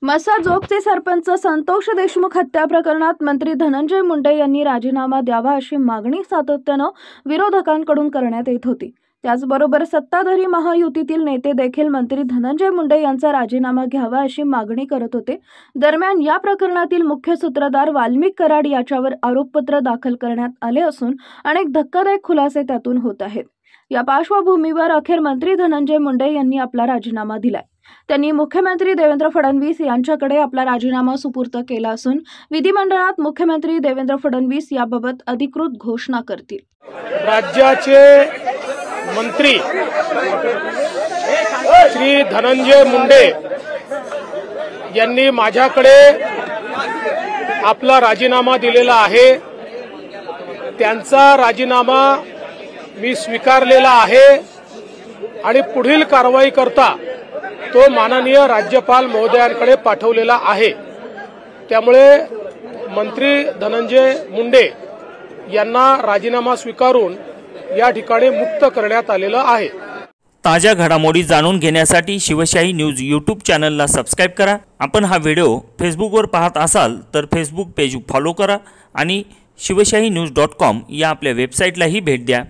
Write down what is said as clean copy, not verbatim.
मसाजोगचे सरपंच संतोष देशमुख हत्या प्रकरणात मंत्री धनंजय मुंडे यांनी राजीनामा द्यावा अशी मागणी सातत्यानं विरोधकांकडून करण्यात येत होती। त्याचबरोबर सत्ताधारी महायुतीतील नेते देखील मंत्री धनंजय मुंडे यांचा राजीनामा घ्यावा अशी मागणी करत होते। दरम्यान या प्रकरणातील मुख्य सूत्रधार वाल्मिक कराड याच्यावर आरोपपत्र दाखल करण्यात आले असून अनेक धक्कादायक खुलासे त्यातून होत आहेत। या पार्श्वभूमीवर अखेर मंत्री धनंजय मुंडे यांनी आपला राजीनामा दिलाय। त्यांनी मुख्यमंत्री देवेंद्र फडणवीस यांच्याकडे आपला राजीनामा सुपूर्द केला असून विधिमंडळात मुख्यमंत्री देवेंद्र फडणवीस याबाबत अधिकृत घोषणा करतील। राज्याचे मंत्री श्री धनंजय मुंडे यांनी माझ्याकडे आपला राजीनामा दिलेला आहे। त्यांचा राजीनामा मी स्वीकारलेला आहे आणि पुढील कारवाई करता तो माननीय राज्यपाल महोदयांकडे पाठवलेला आहे। त्यामुळे मंत्री धनंजय मुंडे यांना राजीनामा स्वीकारून या ठिकाणी मुक्त करण्यात आलेलं आहे। ताज्या घडामोडी जाणून घेण्यासाठी शिवशाही न्यूज यूट्यूब चॅनलला सबस्क्राइब करा। आपण हा व्हिडिओ फेसबुकवर पाहत असाल तर फेसबुक पेज फॉलो करा आणि शिवशाही न्यूज.com या आपल्या वेबसाईटलाही भेट द्या।